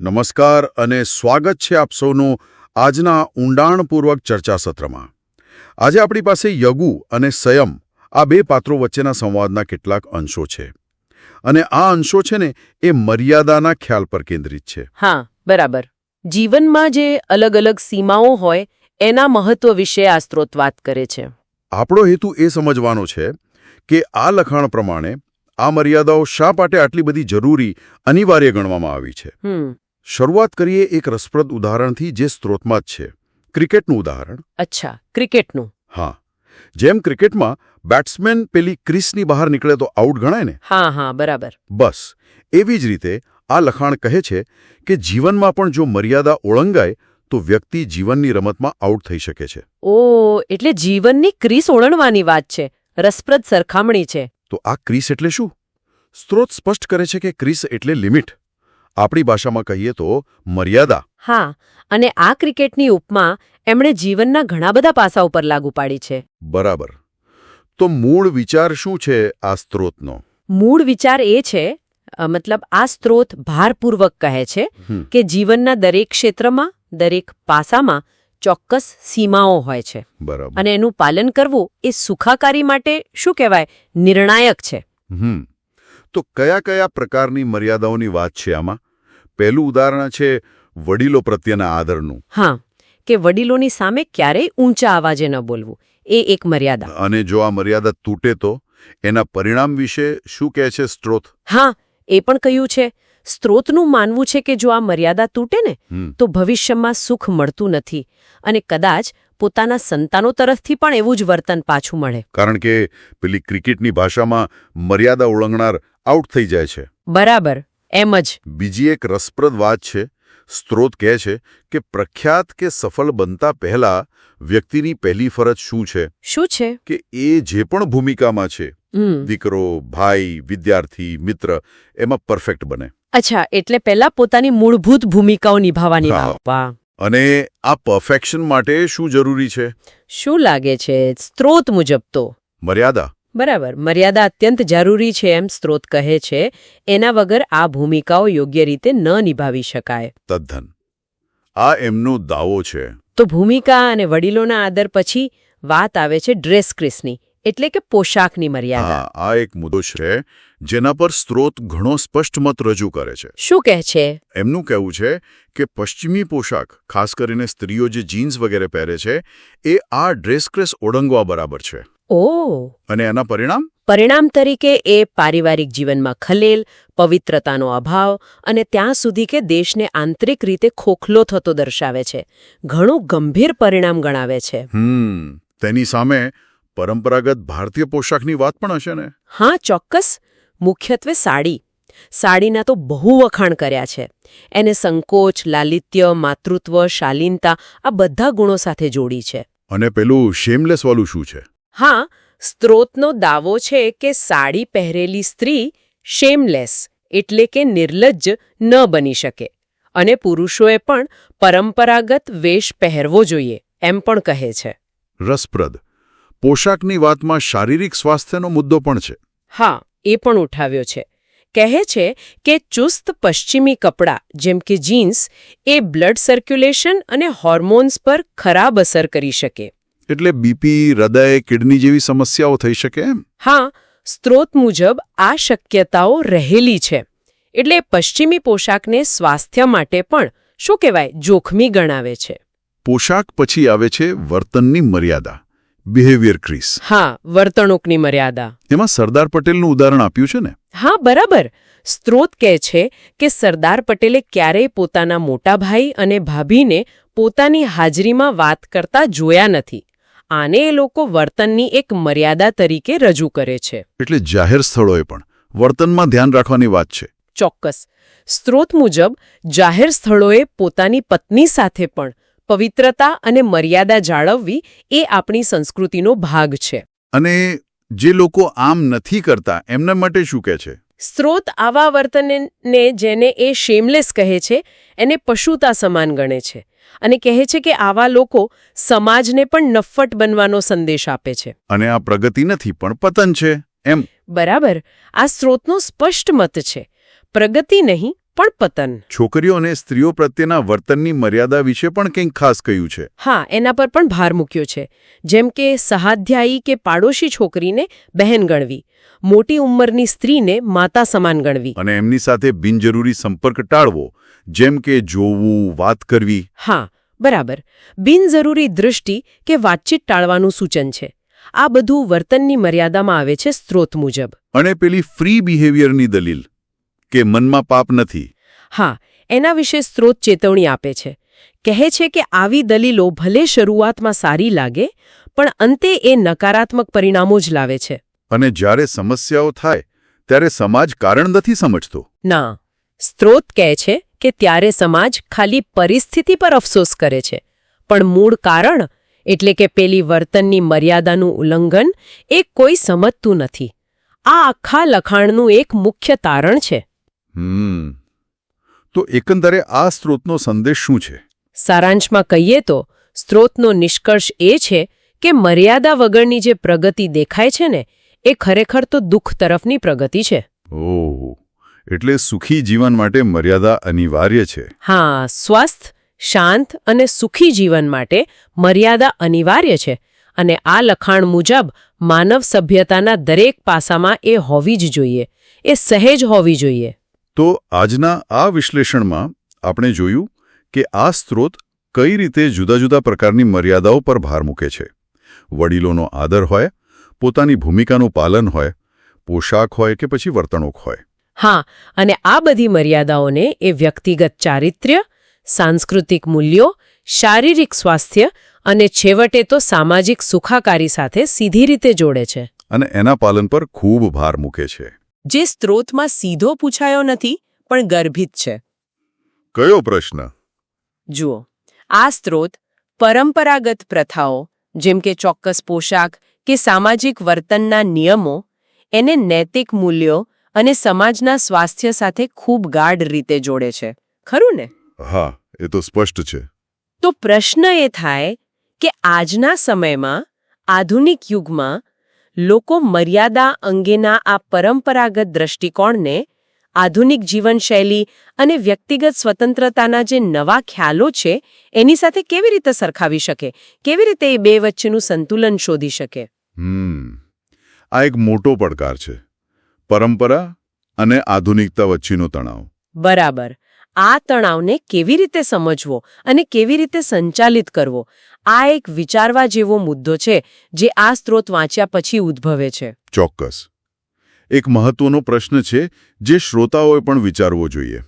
નમસ્કાર અને સ્વાગત છે આપ સૌનું આજના ઊંડાણપૂર્વક ચર્ચા સત્રમાં. આજે આપણી પાસે યગુ અને સંયમ આ બે પાત્રો વચ્ચેના સંવાદના કેટલાક અંશો છે. અને આ અંશો છે ને એ મર્યાદાના ખ્યાલ પર કેન્દ્રિત છે. હા, બરાબર. જીવનમાં જે અલગ અલગ સીમાઓ હોય એના મહત્વ વિશે આ સ્ત્રોત વાત કરે છે. આપણો હેતુ એ સમજવાનો છે કે આ લખાણ પ્રમાણે આ મર્યાદાઓ શા માટે આટલી બધી જરૂરી, અનિવાર્ય ગણવામાં આવી છે. શરૂઆત કરીએ એક રસપ્રદ ઉદાહરણથી જે સ્ત્રોતમાં જ છે. ક્રિકેટનું ઉદાહરણ. અચ્છા, ક્રિકેટનું. હા, જેમ ક્રિકેટમાં બેટ્સમેન પેલી ક્રીસની બહાર નીકળે તો આઉટ ગણાય ને. હા, બરાબર. બસ એવી જ રીતે આ લખાણ કહે છે કે જીવનમાં પણ જો મર્યાદા ઓળંગાય તો વ્યક્તિ જીવનની રમતમાં આઉટ થઈ શકે છે. ઓ, એટલે જીવનની ક્રીસ ઓળંગવાની વાત છે. રસપ્રદ સરખામણી છે. તો આ ક્રીસ એટલે શું? સ્ત્રોત સ્પષ્ટ કરે છે કે ક્રીસ એટલે લિમિટ. આપણી ભાષામાં કહીએ તો મર્યાદા. હા, અને આ ક્રિકેટની ઉપમા એમણે જીવનના ઘણા બધા પાસાઓ પર લાગુ પાડી છે. બરાબર. તો મૂળ વિચાર શું છે આ સ્ત્રોતનો? મૂળ વિચાર એ છે, આ સ્ત્રોત ભારપૂર્વક કહે છે કે જીવનના દરેક ક્ષેત્રમાં, દરેક પાસામાં ચોક્કસ સીમાઓ હોય છે. બરાબર. અને એનું પાલન કરવું એ સુખાકારી માટે શું કહેવાય, નિર્ણાયક છે. તો કયા કયા પ્રકારની મર્યાદાઓની વાત છે આમાં? પહેલું ઉદાહરણ છે વડીલો પ્રત્યેના આદરનું. હા, કે વડીલોની સામે ક્યારેય ઊંચા અવાજે ન બોલવું, એ એક મર્યાદા. અને જો આ મર્યાદા તૂટે તો એના પરિણામ વિશે શું કહે છે સ્ત્રોત? હા, એ પણ કહ્યું છે. સ્ત્રોતનું માનવું છે કે જો આ મર્યાદા તૂટે ને તો ભવિષ્યમાં સુખ મળતું નથી અને કદાચ પોતાના સંતાનો તરફથી પણ એવું જ વર્તન પાછું મળે. કારણ કે પેલી ક્રિકેટની ભાષામાં મર્યાદા ઓળંગનાર આઉટ થઈ જાય છે. બરાબર, એમ જ. બીજી એક રસપ્રદ વાત છે. સ્ત્રોત કહે છે કે પ્રખ્યાત કે સફળ બનતા પહેલા વ્યક્તિની પહેલી ફરજ શું છે? શું છે? કે એ જે પણ ભૂમિકામાં છે, દીકરો, ભાઈ, વિદ્યાર્થી, મિત્ર, એમાં પરફેક્ટ બને. અચ્છા, એટલે પહેલા પોતાની મૂળભૂત ભૂમિકાઓ નિભાવવાની વાત. અને આ પરફેક્શન માટે શું જરૂરી છે? શું લાગે છે સ્ત્રોત મુજબ તો મર્યાદા. બરાબર, મર્યાદા અત્યંત જરૂરી છે એમ સ્ત્રોત કહે છે. એના વગર આ ભૂમિકાઓ યોગ્ય રીતે ન નિભાવી શકાય. તદ્દન. આ એમનો દાવો છે. તો ભૂમિકા અને વડીલોના આદર પછી વાત આવે છે ડ્રેસ ક્રીસની, એટલે કે પોશાકની મર્યાદા. આ એક મુદ્દો છે જેના પર સ્ત્રોત ઘણો સ્પષ્ટ મત રજૂ કરે છે. શું કહે છે? એમનું કહેવું છે કે પશ્ચિમી પોશાક, ખાસ કરીને સ્ત્રીઓ જે જીન્સ વગેરે પહેરે છે, એ આ ડ્રેસ ક્રેસ ઓળંગવા બરાબર છે. અને એના પરિણામ તરીકે એ પારિવારિક જીવનમાં ખલેલ, પવિત્રતાનો અભાવ અને ત્યાં સુધી કે દેશને આંતરિક રીતે ખોખલો થતો દર્શાવે છે. ઘણું ગંભીર પરિણામ ગણાવે છે. તેની સામે પરંપરાગત ભારતીય પોશાકની વાત પણ હશે ને? હા, ચોક્કસ. મુખ્યત્વે સાડી. સાડીના તો બહુ વખાણ કર્યા છે. એને સંકોચ, લાલિત્ય, માતૃત્વ, શાલીનતા આ બધા ગુણો સાથે જોડી છે. અને પેલું શેમલેસ વાળું શું છે? હા, સ્ત્રોતનો દાવો છે કે સાડી પહેરેલી સ્ત્રી શેમલેસ એટલે કે નિર્લજ્જ ન બની શકે અને પુરુષોએ પણ પરંપરાગત વેશ પહેરવો જોઈએ એમ પણ કહે છે. રસપ્રદ. પોશાકની વાતમાં શારીરિક સ્વાસ્થ્યનો મુદ્દો પણ છે. હા, એ પણ ઉઠાવ્યો છે. કહે છે કે ચુસ્ત પશ્ચિમી કપડાં જેમ કે જીન્સ એ બ્લડ સર્ક્યુલેશન અને હોર્મોન્સ પર ખરાબ અસર કરી શકે. એટલે બીપી, હૃદય, કિડની જેવી સમસ્યાઓ થઈ શકે એમ? હા, સ્ત્રોત મુજબ આ શક્યતાઓ રહેલી છે. એટલે પશ્ચિમી પોશાકને સ્વાસ્થ્ય માટે પણ શું કહેવાય, જોખમી ગણાવે છે. પોશાક પછી આવે છે વર્તનની મર્યાદા, બિહેવિયર ક્રીસ. હા, વર્તણૂકની મર્યાદા. એમાં સરદાર પટેલનું ઉદાહરણ આપ્યું છે ને? હા, બરાબર. સ્ત્રોત કહે છે કે સરદાર પટેલે ક્યારેય પોતાના મોટા ભાઈ અને ભાભીને પોતાની હાજરીમાં વાત કરતા જોયા નથી. આને એ લોકો વર્તનની એક મર્યાદા તરીકે રજૂ કરે છે. એટલે જાહેર સ્થળોએ પણ વર્તનમાં ધ્યાન રાખવાની વાત છે. ચોક્કસ. સ્ત્રોત મુજબ જાહેર સ્થળોએ પોતાની પત્ની સાથે પણ પવિત્રતા અને મર્યાદા જાળવવી એ આપણી સંસ્કૃતિનો ભાગ છે. અને જે લોકો આમ નથી કરતા એમના માટે શું કહે છે? સ્ત્રોત આવા વર્તનને, જેને એ શેમલેસ કહે છે, એને પશુતા સમાન ગણે છે અને કહે છે કે આવા લોકો સમાજને પણ નફ્ફટ બનવાનો સંદેશ આપે છે. અને આ પ્રગતિ નથી પણ પતન છે એમ? બરાબર. આ સ્ત્રોતનો સ્પષ્ટ મત છે. પ્રગતિ નહીં પણ પતન. છોકરીઓ અને સ્ત્રીઓ પ્રત્યેના વર્તનની મર્યાદા વિશે પણ કંઈક ખાસ કહ્યું છે. હા, એના પર પણ ભાર મૂક્યો છે. જેમ કે સહાધ્યાયી કે પાડોશી છોકરીને બહેન ગણવી, મોટી ઉંમરની સ્ત્રીને માતા સમાન ગણવી. અને એમની સાથે બિનજરૂરી સંપર્ક ટાળવો, જેમ કે જોવું, વાત કરવી. હા, બરાબર. બિનજરૂરી દૃષ્ટિ કે વાતચીત ટાળવાનું સૂચન છે. આ બધું વર્તનની મર્યાદામાં આવે છે સ્ત્રોત મુજબ. અને પેલી ફ્રી બિહેવિયરની દલીલ કે મનમાં પાપ નથી. હા, એના વિશે સ્ત્રોત ચેતવણી આપે છે. કહે છે કે આવી દલીલો ભલે શરૂઆતમાં સારી લાગે, પણ અંતે એ નકારાત્મક પરિણામો જ લાવે છે. અને જ્યારે સમસ્યાઓ થાય ત્યારે સમાજ કારણ નથી સમજતો. ના, સ્ત્રોત કહે છે કે ત્યારે સમાજ ખાલી પરિસ્થિતિ પર અફસોસ કરે છે, પણ મૂળ કારણ એટલે કે પેલી વર્તનની મર્યાદાનું ઉલ્લંઘન એ કોઈ સમજતું નથી. આ આખા લખાણનું એક મુખ્ય તારણ છે. તો એકંદરે આ સ્ત્રોતનો સંદેશ શું છે? સારાંશમાં કહીએ તો સ્ત્રોતનો નિષ્કર્ષ એ છે કે મર્યાદા વગરની જે પ્રગતિ દેખાય છે ને, એ ખરેખર તો દુઃખ તરફની પ્રગતિ છે. ઓહ, એટલે સુખી જીવન માટે મર્યાદા અનિવાર્ય છે. હા, સ્વસ્થ, શાંત અને સુખી જીવન માટે મર્યાદા અનિવાર્ય છે. અને આ લખાણ મુજબ માનવ સભ્યતાના દરેક પાસામાં એ હોવી જ જોઈએ. એ સહેજ હોવી જોઈએ. તો આજના આ વિશ્લેષણમાં આપણે જોયું કે આ સ્ત્રોત કઈ રીતે જુદા જુદા પ્રકારની મર્યાદાઓ પર ભાર મૂકે છે. વડીલોનો આદર હોય, પોતાની ભૂમિકાનું પાલન હોય, પોશાક હોય કે પછી વર્તણૂક હોય. હા, અને આ બધી મર્યાદાઓને એ વ્યક્તિગત ચારિત્ર્ય, સાંસ્કૃતિક મૂલ્યો, શારીરિક સ્વાસ્થ્ય અને છેવટે તો સામાજિક સુખાકારી સાથે સીધી રીતે જોડે છે. અને એના પાલન પર ખૂબ ભાર મૂકે છે. જે સ્ત્રોતમાં સીધો પૂછાયો નથી, પણ ગર્ભિત છે. કયો પ્રશ્ન? જુઓ, આ સ્ત્રોત પરંપરાગત પ્રથાઓ જેમ કે ચોક્કસ પોશાક કે સામાજિક વર્તનના નિયમો એને નૈતિક મૂલ્યો અને સમાજના સ્વાસ્થ્ય સાથે ખૂબ ગાઢ રીતે જોડે છે. ખરું ને? હા, એ તો સ્પષ્ટ છે. તો પ્રશ્ન એ થાય કે આજના સમયમાં, આધુનિક યુગમાં લોકો મર્યાદા અંગેના આ પરંપરાગત દ્રષ્ટિકોણને આધુનિક જીવનશૈલી અને વ્યક્તિગત સ્વતંત્રતાના જે નવા ખ્યાલો છે એની સાથે કેવી રીતે સરખાવી શકે? કેવી રીતે એ બે વચ્ચેનું સંતુલન શોધી શકે? આ એક મોટો પડકાર છે. પરંપરા અને આધુનિકતા વચ્ચેનો તણાવ. બરાબર. આ તણાવને કેવી રીતે સમજવો અને કેવી રીતે સંચાલિત કરવો, આ એક વિચારવા જેવો મુદ્દો છે જે આ સ્ત્રોત વાંચ્યા પછી ઉદ્ભવે છે. ચોક્કસ. એક મહત્વનો પ્રશ્ન છે જે શ્રોતાઓએ પણ વિચારવો જોઈએ.